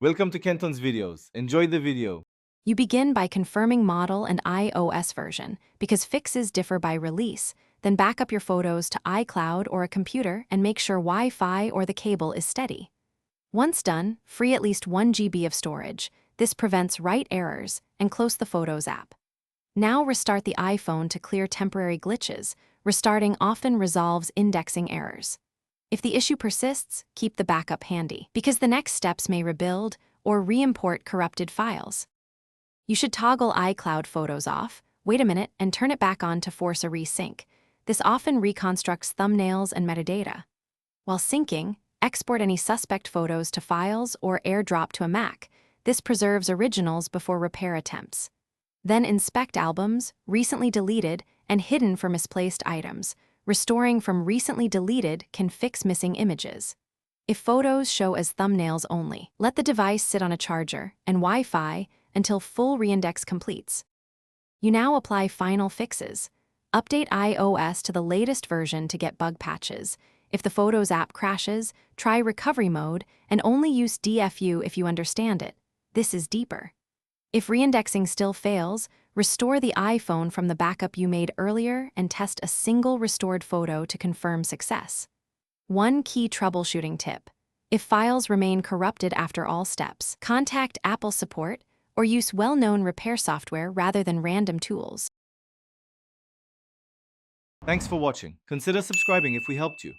Welcome to Kenton's videos. Enjoy the video. You begin by confirming model and iOS version, because fixes differ by release. Then back up your photos to iCloud or a computer and make sure Wi-Fi or the cable is steady. Once done, free at least 1 GB of storage. This prevents write errors, and close the Photos app. Now restart the iPhone to clear temporary glitches. Restarting often resolves indexing errors. If the issue persists, keep the backup handy, because the next steps may rebuild or re-import corrupted files. You should toggle iCloud photos off, wait a minute, and turn it back on to force a resync. This often reconstructs thumbnails and metadata. While syncing, export any suspect photos to files or airdrop to a Mac. This preserves originals before repair attempts. Then inspect albums, recently deleted, and hidden for misplaced items. Restoring from recently deleted can fix missing images. If photos show as thumbnails only, let the device sit on a charger and Wi-Fi until full reindex completes. You now apply final fixes. Update iOS to the latest version to get bug patches. If the Photos app crashes, try recovery mode and only use DFU if you understand it. This is deeper. If reindexing still fails, restore the iPhone from the backup you made earlier and test a single restored photo to confirm success. One key troubleshooting tip: if files remain corrupted after all steps, contact Apple support or use well-known repair software rather than random tools. Thanks for watching. Consider subscribing if we helped you.